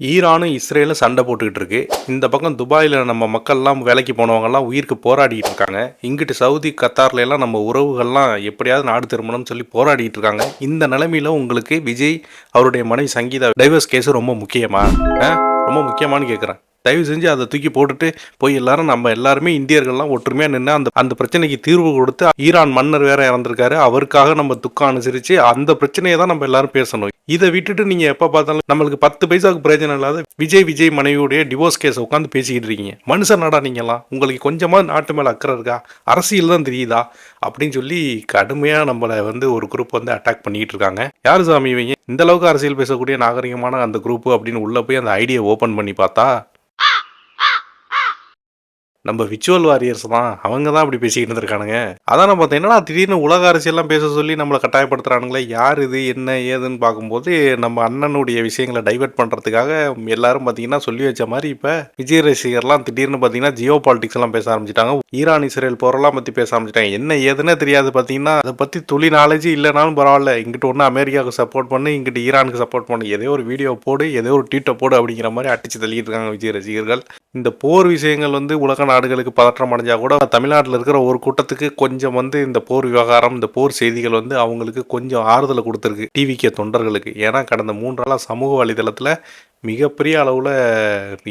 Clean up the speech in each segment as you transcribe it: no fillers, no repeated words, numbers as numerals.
ஈரானும் இஸ்ரேலும் சண்டை போட்டுக்கிட்டு இருக்கு. இந்த பக்கம் துபாயில் நம்ம மக்கள்லாம் வேலைக்கு போனவங்கலாம் உயிருக்கு போராடிட்டு இருக்காங்க. இங்கிட்டு சவுதி கத்தார்ல எல்லாம் நம்ம உறவுகள்லாம் எப்படியாவது நாடு திரும்பணும்னு சொல்லி போராடிட்டு இருக்காங்க. இந்த நிலைமையில உங்களுக்கு விஜய் அவருடைய மனைவி சங்கீதா டைவர்ஸ் கேஸ் ரொம்ப முக்கியமா? ரொம்ப முக்கியமானு கேட்குறேன். தயவு செஞ்சு அதை தூக்கி போட்டுட்டு போய் எல்லாரும் நம்ம எல்லாருமே இந்தியர்கள்லாம் ஒற்றுமையாக நின்று அந்த பிரச்சனைக்கு தீர்வு கொடுத்து, ஈரான் மன்னர் வேற இறந்திருக்காரு, அவருக்காக நம்ம துக்கம் அனுசரித்து அந்த பிரச்சனையை தான் நம்ம எல்லாரும் பேசணும். இதை விட்டுட்டு நீங்கள் எப்போ பார்த்தாலும் நம்மளுக்கு 10 பைசாவுக்கு பிரயோஜனம் இல்லாத விஜய் மனைவியுடைய டிவோர்ஸ் கேஸை உட்காந்து பேசிக்கிட்டு இருக்கீங்க. மனுஷன் நாடா நீங்களாம்? உங்களுக்கு கொஞ்சமாக நாட்டு மேலே அக்கறை இருக்கா? அரசியல் தான் தெரியுதா அப்படின்னு சொல்லி கடுமையாக நம்மளை ஒரு குரூப் அட்டாக் பண்ணிக்கிட்டு இருக்காங்க. யார் சாமி இவங்க? இந்த அளவுக்கு அரசியல் பேசக்கூடிய நாகரிகமான அந்த குரூப் அப்படின்னு உள்ளே போய் அந்த ஐடியை ஓப்பன் பண்ணி பார்த்தா நம்ம விச்சுவல் வாரியர்ஸ் தான். அவங்க தான் அப்படி பேசிக்கிட்டு இருந்திருக்கானுங்க. அதான் நம்ம பார்த்தோம், என்னடா திடீர்னு உலக அரசியல்லாம் பேச சொல்லி நம்மளை கட்டாயப்படுத்துறானுங்களே, யார் இது என்ன ஏதுன்னு பார்க்கும்போது நம்ம அண்ணனுடைய விஷயங்களை டைவெர்ட் பண்ணுறதுக்காக எல்லாரும் பார்த்தீங்கன்னா சொல்லி வச்ச மாதிரி இப்போ விஜய் ரசிகர்லாம் திடீர்னு பார்த்தீங்கன்னா ஜியோ பாலிடிக்ஸ் எல்லாம் பேச ஆரம்பிச்சிட்டாங்க. ஈரான் இஸ்ரேல் போரெல்லாம் பற்றி பேச ஆரம்பிச்சிட்டாங்க. என்ன ஏதுன்னே தெரியாது. பார்த்தீங்கன்னா அதை பற்றி துளி நாலேஜ் இல்லைனாலும் பரவாயில்ல, இங்கிட்ட ஒன்று அமெரிக்காவுக்கு சப்போர்ட் பண்ணு, இங்கிட்ட ஈரானுக்கு சப்போர்ட் பண்ணு, ஏதோ ஒரு வீடியோ போடு, ஏதோ ஒரு ட்வீட்டை போடு அப்படிங்கிற மாதிரி அடிச்சு தள்ளிட்டு இருக்காங்க விஜய் ரசிகர்கள். இந்த போர் விஷயங்கள் உலக நாடுகளுக்கு பதற்றம் அடைஞ்சா கூட தமிழ்நாட்டில் இருக்கிற ஒரு கூட்டத்துக்கு கொஞ்சம் இந்த போர் விவகாரம், இந்த போர் செய்திகள் அவங்களுக்கு கொஞ்சம் ஆறுதலை கொடுத்துருக்கு டிவிகே தொண்டர்களுக்கு. ஏன்னா கடந்த 3 நாளாக சமூக வலைதளத்தில் மிகப்பெரிய அளவில்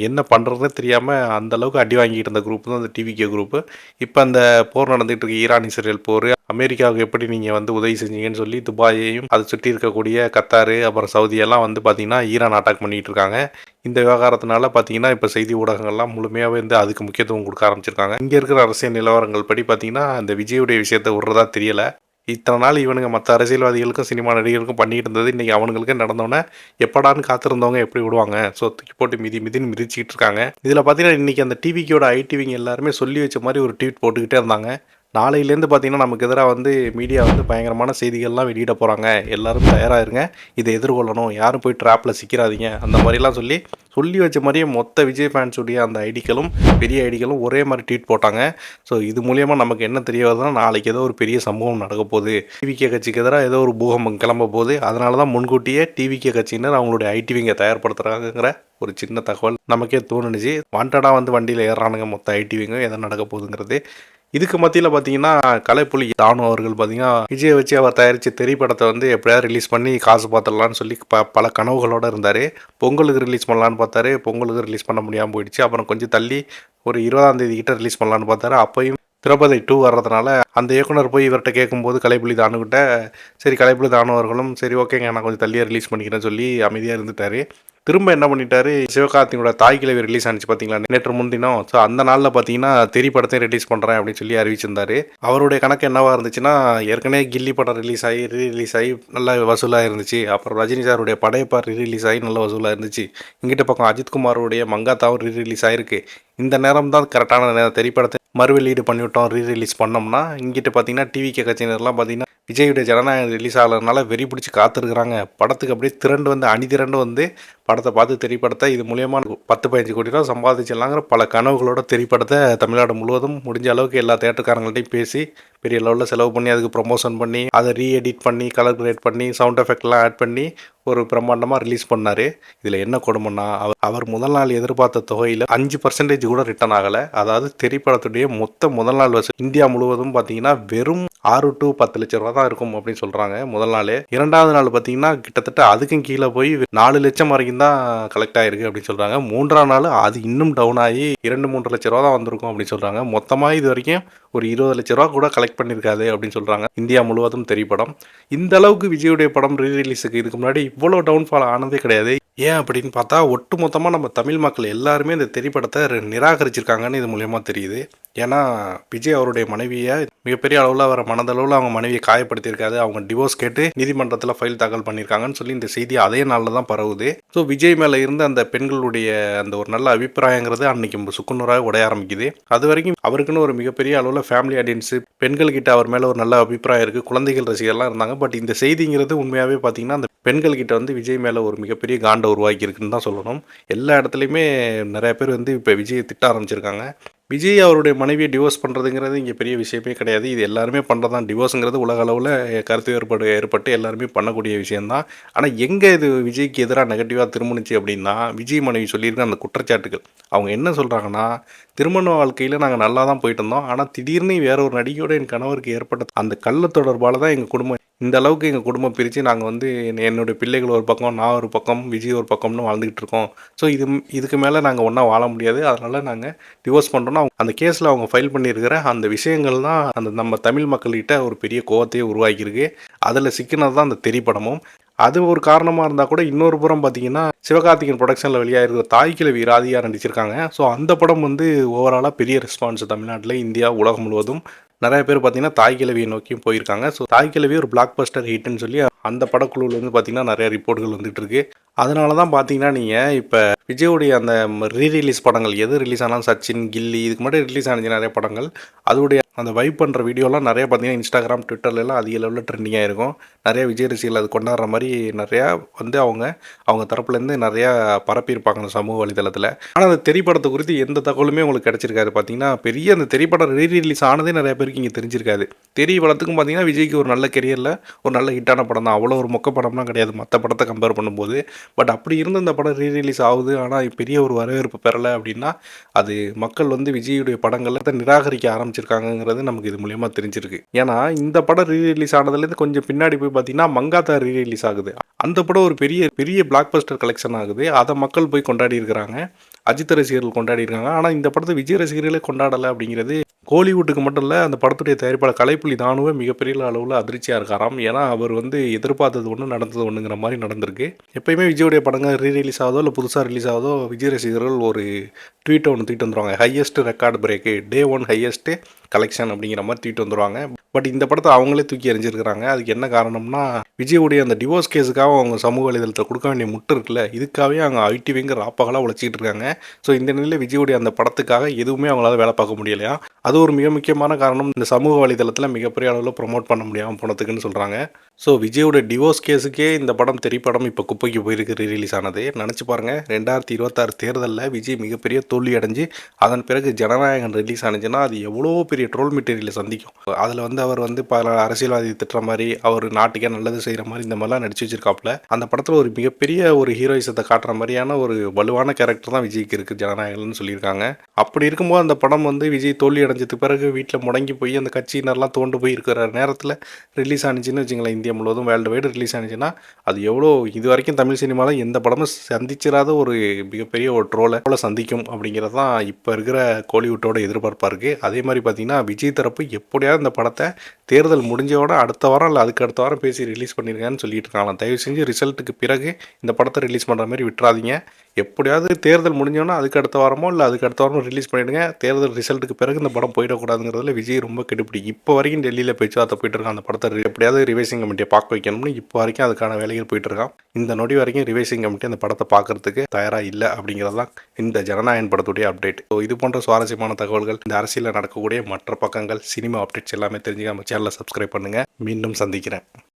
என்ன பண்ணுறதுன்னு தெரியாமல் அந்த அளவுக்கு அடி வாங்கிட்டு இருந்த குரூப் தான் இந்த டிவிகே குரூப்பு. இப்போ அந்த போர் நடந்துகிட்டு இருக்கு, ஈரான் இஸ்ரேல் போர். அமெரிக்காவுக்கு எப்படி நீங்கள் உதவி செஞ்சீங்கன்னு சொல்லி துபாயையும் அதை சுற்றி இருக்கக்கூடிய கத்தாரு அப்புறம் சவுதியெல்லாம் பார்த்தீங்கன்னா ஈரான் அட்டாக் பண்ணிகிட்டு இருக்காங்க. இந்த விவகாரத்தினால பார்த்தீங்கன்னா இப்போ செய்தி ஊடகங்கள்லாம் முழுமையாகவே அதுக்கு முக்கியத்துவம் கொடுக்க ஆரம்பிச்சிருக்காங்க. இங்கே இருக்கிற அரசியல் நிலவரங்கள் படி பார்த்தீங்கன்னா இந்த விஜயுடைய விஷயத்தை விடுறதா தெரியலை. இத்தனை நாள் இவனுங்க மற்ற அரசியல்வாதிகளுக்கும் சினிமா நடிகர்களுக்கும் பண்ணிட்டு இருந்தது இன்றைக்கி அவனுங்களுக்கே நடந்தோன்னே எப்படான்னு காத்திருந்தவங்க எப்படி விடுவாங்க? ஸோ தூக்கி போட்டு மிதின்னு மிதிச்சிக்கிட்டு இருக்காங்க. இதில் பார்த்தீங்கன்னா இன்றைக்கி அந்த டிவிக்கோட ஐடிவிங்க எல்லாருமே சொல்லி வச்ச மாதிரி ஒரு ட்வீட் போட்டுக்கிட்டே இருந்தாங்க. நாளையிலேருந்து பார்த்தீங்கன்னா நமக்கு எதிராக மீடியா பயங்கரமான செய்திகள்லாம் வெளியிட போகிறாங்க, எல்லோரும் தயாராக இருங்க, இதை எதிர்கொள்ளணும், யாரும் போய் ட்ராப்பில் சிக்கிறாதீங்க, அந்த மாதிரிலாம் சொல்லி வச்ச மாதிரியே மொத்த விஜய் ஃபேன்ஸுடைய அந்த ஐடிக்களும் பெரிய ஐடிக்களும் ஒரே மாதிரி ட்வீட் போட்டாங்க. ஸோ இது மூலிமா நமக்கு என்ன தெரிய வருதுன்னா, நாளைக்கு ஏதோ ஒரு பெரிய சம்பவம் நடக்க போகுது, டிவிகே கட்சிக்கு எதிராக ஏதோ ஒரு பூகம்பம் கிளம்ப போகுது. அதனால தான் முன்கூட்டியே டிவிகே கட்சியினர் அவங்களுடைய ஐடிவிங்க தயார்படுத்துகிறாங்கிற ஒரு சின்ன தகவல் நமக்கே தோணுச்சு. வாண்டடாக வண்டியில் ஏறானுங்க மொத்த ஐடிவிங்க, எதை நடக்க போகுதுங்கிறது. இதுக்கு மத்தியில் பார்த்தீங்கன்னா கலைப்புலி தானு அவர்கள் பார்த்தீங்கன்னா விஜயை வச்சு அவர் தயாரித்த திரைப்படத்தை எப்படியாவது ரிலீஸ் பண்ணி காசு பார்த்துடலான்னு சொல்லி பல கனவுகளோடு இருந்தார். பொங்கலுக்கு ரிலீஸ் பண்ணலான்னு பார்த்தாரு, பொங்கலுக்கு ரிலீஸ் பண்ண முடியாமல் போயிடுச்சு. அப்புறம் கொஞ்சம் தள்ளி ஒரு 20ஆம் தேதி கிட்ட ரிலீஸ் பண்ணலான்னு பார்த்தாரு. அப்பையும் திரௌபதி 2 வர்றதுனால அந்த இயக்குனர் போய் இவர்கிட்ட கேட்கும்போது கலைப்புலி தானுக்கிட்ட சரி கலைப்புலி தானு அவர்களும் சரி ஓகேங்க நான் கொஞ்சம் தள்ளியாக ரிலீஸ் பண்ணிக்கிறேன்னு சொல்லி அமைதியாக இருந்துட்டார். திரும்ப என்ன பண்ணிட்டாரு, சிவகார்த்திகனோட தாய் கிழவி ரிலீஸ் ஆனிச்சு பார்த்தீங்களா நேற்று முன்தினம். ஸோ அந்த நாளில் பார்த்தீங்கன்னா தெரி படத்தையும் ரிலீஸ் பண்ணுறேன் அப்படின்னு சொல்லி அறிவிச்சிருந்தாரு. அவருடைய கணக்கு என்னவா இருந்துச்சுன்னா, ஏற்கனவே கில்லி படம் ரிலீஸ் ஆகி நல்ல வசூலாக இருந்துச்சு. அப்புறம் ரஜினி சாருடைய படையப்பா ரிலீஸ் ஆகி நல்ல வசூலாக இருந்துச்சு. இங்கிட்ட பக்கம் அஜித்குமாரோடைய மங்காத்தாவும் ரிலீஸ் ஆகிருக்கு. இந்த நேரம் தான் கரெக்டான நேரம், திரைப்படத்தை மறுவெளியீடு பண்ணிவிட்டோம், ரிலீஸ் பண்ணோம்னா. இங்கிட்ட பார்த்தீங்கன்னா டிவிகே கட்சியினர்லாம் பார்த்தீங்கன்னா விஜயுடைய ஜனநாயகம் ரிலீஸ் ஆகிறதுனால வெறி பிடிச்சி காத்திருக்கிறாங்க. படத்துக்கு அப்படியே அணிதிரண்டு படத்தை பார்த்து திரைப்படத்தை இது மூலயமா 10-15 கோடி ரூபா சம்பாதிச்சிடலாங்கிற பல கனவுகளோட திரைப்படத்தை தமிழ்நாடு முழுவதும் முடிஞ்ச அளவுக்கு எல்லா தேட்டருக்காரங்கள்ட்டையும் பேசி பெரிய லெவலில் செலவு பண்ணி அதுக்கு ப்ரொமோஷன் பண்ணி அதை ரீஎடிட் பண்ணி கலர் கிரேட் பண்ணி சவுண்ட் எஃபெக்ட்லாம் ஆட் பண்ணி ஒரு பிரம்மாண்டமாக ரிலீஸ் பண்ணார். இதில் என்ன கொடுமைன்னா, அவர் முதல் நாள் எதிர்பார்த்த தொகையில் 5% கூட ரிட்டர்ன் ஆகலை. அதாவது திரைப்படத்துடைய மொத்த முதல் நாள் வசூல் இந்தியா முழுவதும் பார்த்தீங்கன்னா வெறும் 6 to 10 லட்ச ரூபா தான் இருக்கும் அப்படின்னு சொல்கிறாங்க முதல் நாள். 2வது நாள் பார்த்தீங்கன்னா கிட்டத்தட்ட அதுக்கும் கீழே போய் 4 லட்சம் வரைக்கும் தான் கலெக்ட் ஆகிருக்கு அப்படின்னு சொல்கிறாங்க. 3ஆம் நாள் அது இன்னும் டவுன் ஆகி 2-3 லட்ச ரூபா தான் வந்திருக்கும் அப்படின்னு சொல்கிறாங்க. மொத்தமாக இது வரைக்கும் ஒரு 20 லட்ச ரூபா கூட கலெக்ட் பண்ணியிருக்காது அப்படின்னு சொல்கிறாங்க இந்தியா முழுவதும் திரைப்படம். இந்த அளவுக்கு விஜயுடைய படம் ரீரிலீஸுக்கு இதுக்கு முன்னாடி இவ்வளோ டவுன்ஃபால் ஆனதே கிடையாது. ஏன் அப்படின்னு பார்த்தா ஒட்டு மொத்தமாக நம்ம தமிழ் மக்கள் எல்லாருமே இந்த திரைப்படத்தை நிராகரிச்சிருக்காங்கன்னு இது மூலயமா தெரியுது. ஏன்னா விஜய் அவருடைய மனைவியை மிகப்பெரிய அளவில் அவரை மனதளவில் அவங்க மனைவியை காயப்படுத்தியிருக்காது. அவங்க டிவோர்ஸ் கேட்டு நீதிமன்றத்தில் ஃபைல் தாக்கல் பண்ணியிருக்காங்கன்னு சொல்லி இந்த செய்தி அதே நாளில் தான் பரவுது. ஸோ விஜய் மேலே இருந்த அந்த பெண்களுடைய அந்த ஒரு நல்ல அபிப்பிராயங்கிறது அன்னைக்கு சுக்குநூறாக உடைய ஆரம்பிக்குது. அது வரைக்கும் அவருக்குன்னு ஒரு மிகப்பெரிய அளவில் ஃபேமிலி ஆடியன்ஸு, பெண்கள்கிட்ட அவர் மேலே ஒரு நல்ல அபிப்பிராயம் இருக்குது, குழந்தைகள் ரசிகர்லாம் இருந்தாங்க. பட் இந்த செய்திங்கிறது உண்மையாகவே பார்த்தீங்கன்னா அந்த பெண்கள்கிட்ட விஜய் மேலே ஒரு மிகப்பெரிய காண்டை உருவாக்கி இருக்குன்னு தான் சொல்லணும். எல்லா இடத்துலையுமே நிறைய பேர் இப்போ விஜயை திட்ட ஆரம்பிச்சிருக்காங்க. விஜய் அவருடைய மனைவியை டிவோர்ஸ் பண்ணுறதுங்கிறது இங்கே பெரிய விஷயமே கிடையாது. இது எல்லாருமே பண்ணுறது தான். டிவோர்ஸுங்கிறது உலக அளவில் கருத்து ஏற்பட்டு எல்லாருமே பண்ணக்கூடிய விஷயந்தான். ஆனால் எங்கே இது விஜய்க்கு எதிராக நெகட்டிவாக திரும்பினுச்சு அப்படின்னா, விஜய் மனைவி சொல்லியிருக்க அந்த குற்றச்சாட்டுகள். அவங்க என்ன சொல்கிறாங்கன்னா, திருமண வாழ்க்கையில் நாங்கள் நல்லா தான் போயிட்டு இருந்தோம். ஆனால் திடீர்னு வேற ஒரு நடிகையோட என் கணவருக்கு ஏற்பட்ட அந்த கள்ள தொடர்பால் தான் எங்கள் குடும்பம் இந்த அளவுக்கு எங்கள் குடும்பம் பிரித்து நாங்கள் வந்து என்னுடைய பிள்ளைகள் ஒரு பக்கம், நான் ஒரு பக்கம், விஜய் ஒரு பக்கம்னு வாழ்ந்துக்கிட்டு இருக்கோம். ஸோ இதுக்கு மேலே நாங்கள் ஒன்றா வாழ முடியாது. அதனால் நாங்கள் டிவோர்ஸ் பண்ணுறோன்னா அந்த கேஸில் அவங்க ஃபைல் பண்ணியிருக்கிற அந்த விஷயங்கள் தான் அந்த நம்ம தமிழ் மக்கள்கிட்ட ஒரு பெரிய கோவத்தையே உருவாக்கியிருக்கு. அதில் சிக்கினது தான் அந்த தெறி படமும். அது ஒரு காரணமாக இருந்தால் கூட இன்னொரு புறம் பார்த்தீங்கன்னா, சிவகார்த்திகேயன் ப்ரொடக்ஷனில் வெளியாகிருக்கிற தாய் கிழவி ராதிகா நடிச்சிருக்காங்க. ஸோ அந்த படம் வந்து ஓவராலாக பெரிய ரெஸ்பான்ஸ் தமிழ்நாட்டில், இந்தியா, உலகம் முழுவதும். நிறைய பேர் பார்த்தீங்கன்னா தாய் கிழவியை நோக்கியும் போயிருக்காங்க. ஸோ தாய் கிழவி ஒரு பிளாக் பஸ்டர் ஹிட்னு சொல்லி அந்த படக்குழுவில் வந்து பார்த்தீங்கன்னா நிறைய ரிப்போர்ட்டுகள் வந்துட்டு இருக்கு. அதனால தான் பார்த்தீங்கன்னா நீங்கள் இப்போ விஜயோடைய அந்த ரீரிலீஸ் படங்கள் எது ரிலீஸ் ஆனாலும் சச்சின், கில்லி இதுக்கு முன்னாடி ரிலீஸ் ஆனிச்சு நிறைய படங்கள். அதோடைய அந்த வைப் பண்ணுற வீடியோலாம் நிறைய பார்த்தீங்கன்னா இன்ஸ்டாகிராம், ட்விட்டர்லாம் அதிக லெவலில் ட்ரெண்டிங்காக இருக்கும். நிறைய விஜய் ரசிகர்கள் அது கொண்டாடுற மாதிரி நிறையா வந்து அவங்க தரப்புலேருந்து நிறையா பரப்பியிருப்பாங்க அந்த சமூக வலைதளத்தில். ஆனால் அந்த திரைப்படத்தை குறித்து எந்த தகவலுமே உங்களுக்கு கிடச்சிருக்காது. பார்த்தீங்கன்னா பெரிய அந்த திரைப்படம் ரீரிலீஸ் ஆனதே நிறைய பேருக்கு இங்கே தெரிஞ்சிருக்காது. வளத்துக்கும் பார்த்தீங்கன்னா விஜய்க்கு ஒரு நல்ல கெரியரில் ஒரு நல்ல ஹிட்டான படம் தான். அவ்வளோ ஒரு மொக்க படம்லாம் கிடையாது மற்ற படத்தை கம்பேர் பண்ணும்போது. பட் அப்படி இருந்து இந்த படம் ரீரிலீஸ் ஆகுது. ஆனால் பெரிய ஒரு வரவேற்பு பெறலை அப்படின்னா அது மக்கள் வந்து விஜயுடைய படங்களை நிராகரிக்க ஆரம்பிச்சிருக்காங்கங்கிறது நமக்கு இது மூலியமா தெரிஞ்சிருக்கு. ஏன்னா இந்த படம் ரீரிலீஸ் ஆனதுலேருந்து கொஞ்சம் பின்னாடி போய் பார்த்தீங்கன்னா மங்காத்தா ரீரிலீஸ் ஆகுது. அந்த படம் ஒரு பெரிய பெரிய பிளாக் பஸ்டர் கலெக்ஷன் ஆகுது. அதை மக்கள் போய் கொண்டாடி இருக்கிறாங்க. அஜித் ரசிகர்கள் கொண்டாடி இருக்காங்க. ஆனால் இந்த படத்தை விஜய் ரசிகர்களே கொண்டாடலை அப்படிங்கிறது கோலிவுட்டுக்கு மட்டும் இல்லை, அந்த படத்துடைய தயாரிப்பாளர் கலைப்புலி தானுவே மிகப்பெரிய அளவில் அதிர்ச்சியாக இருக்காராம். ஏன்னா அவர் வந்து எதிர்பார்த்தது ஒன்று நடந்தது ஒன்றுங்கிற மாதிரி நடந்திருக்கு. எப்பயுமே விஜயோடைய படங்கள் ரீரிலீஸ் ஆகுதோ இல்லை புதுசாக ரிலீஸ் ஆகுதோ விஜய் ரசிகர்கள் ஒரு ட்வீட்டை ஒன்று தூக்கிட்டு வந்துடுவாங்க. ஹையஸ்ட் ரெக்கார்டு பிரேக்கு, டே 1 ஹையஸ்ட்டு கலெக்ஷன் அப்படிங்கிற மாதிரி தூக்கிட்டு வந்துடுவாங்க. பட் இந்த படத்தை அவங்களே தூக்கி எறிஞ்சிருக்கிறாங்க. அதுக்கு என்ன காரணம்னா விஜயோடைய அந்த டிவோர்ஸ் கேஸுக்காக அவங்க சமூக வலைதளத்தில் கொடுக்க வேண்டிய முட்டு இருக்குல்ல, இதுக்காகவே அவங்க ஐடி விங்க ராப்பகலாக உழைச்சிக்கிட்டு இருக்காங்க. ஸோ இந்த நிலையில் விஜயோடைய அந்த படத்துக்காக எதுவுமே அவங்களால வேலை பார்க்க முடியலையா. அது ஒரு மிக முக்கியமான காரணம். இந்த சமூக வலைதளத்தில் மிகப்பெரிய அளவில் ப்ரொமோட் பண்ண முடியாமல் போனதுக்குன்னு சொல்கிறாங்க. ஸோ விஜயோட டிவோர்ஸ் கேஸுக்கே இந்த படம் திரைப்படம் இப்போ குப்பைக்கு போயிருக்கு ரீரிலீஸ் ஆனது. நினச்சி பாருங்கள், 2026 தேர்தலில் விஜய் மிகப்பெரிய தோல்வி அடைஞ்சு அதன் பிறகு ஜனநாயகன் ரிலீஸ் ஆனிச்சுன்னா அது எவ்வளோ பெரிய ட்ரோல் மெட்டீரியலை சந்திக்கும். அதில் வந்து அவர் வந்து பல அரசியல்வாதி திட்டுற மாதிரி, அவர் நாட்டுக்கே நல்லது செய்கிற மாதிரி இந்த மாதிரிலாம் நடிச்சு வச்சிருக்காப்புல. அந்த படத்தில் ஒரு மிகப்பெரிய ஒரு ஹீரோயிசத்தை காட்டுற மாதிரியான ஒரு வலுவான கேரக்டர் தான் விஜய்க்கு இருக்குது ஜனநாயகன்னு சொல்லியிருக்காங்க. அப்படி இருக்கும்போது அந்த படம் வந்து விஜய் தோல்வி அடைஞ்சதுக்கு பிறகு வீட்டில் முடங்கி போய் அந்த கட்சியினர்லாம் தோண்டு போய் இருக்கிற நேரத்தில் ரிலீஸ் ஆனிச்சுன்னு வச்சுங்களேன், இந்தியா முழுவதும் வேர்ல்டு வைடு ரிலீஸ் ஆனிச்சுன்னா அது எவ்வளோ இது வரைக்கும் தமிழ் சினிமாவில் எந்த படமும் சந்திச்சிடாத ஒரு மிகப்பெரிய ஒரு ட்ரோலை சந்திக்கும் அப்படிங்கிறது தான் இப்போ இருக்கிற கோலிவுட்டோட எதிர்பார்ப்பாக இருக்குது. அதே மாதிரி பார்த்தீங்கன்னா விஜய் தரப்பு எப்படியாவது இந்த படத்தை தேர்தல் முடிஞ்சோட அடுத்த வாரம் இல்லை அதுக்கு அடுத்த வாரம் பேசி ரிலீஸ் பண்ணியிருக்காங்கன்னு சொல்லிட்டு இருக்காங்க. தயவு செஞ்சு ரிசல்ட்டுக்கு பிறகு இந்த படத்தை ரிலீஸ் பண்ணுற மாதிரி விட்டுறாதீங்க. எப்படியாவது தேர்தல் முடிஞ்சோன்னா அதுக்கு அடுத்த வாரமோ இல்லை அதுக்கு அடுத்த வாரமோ ரிலீஸ் பண்ணிவிடுங்க. தேர்தல் ரிசல்ட்டுக்கு பிறகு இந்த படம் போயிடக்கூடாதுங்கிறதுல விஜய் ரொம்ப கெடுப்பிடி. இப்போ வரைக்கும் டெல்லியில் பேச்சுவார்த்தை போயிட்டு இருக்கான் அந்த படத்தை எப்படியாவது ரிவைசிங் கமிட்டியை பார்க்க வைக்கணும்னு இப்போ வரைக்கும் அதுக்கான வேலைகள் போயிட்டு இருக்கான். இந்த நொடி வரைக்கும் ரிவைசிங் கமிட்டி அந்த படத்தை பார்க்கறதுக்கு தயாராக இல்லை அப்படிங்கிறது தான் இந்த ஜனநாயகன் படத்துடைய அப்டேட். ஸோ இது போன்ற சுவாரஸ்யமான தகவல்கள், இந்த அரசியலில் நடக்கக்கூடிய மற்ற பக்கங்கள், சினிமா அப்டேட்ஸ் எல்லாமே தெரிஞ்சுக்க நம்ம சேனலை சப்ஸ்கிரைப் பண்ணுங்கள். மீண்டும் சந்திக்கிறேன்.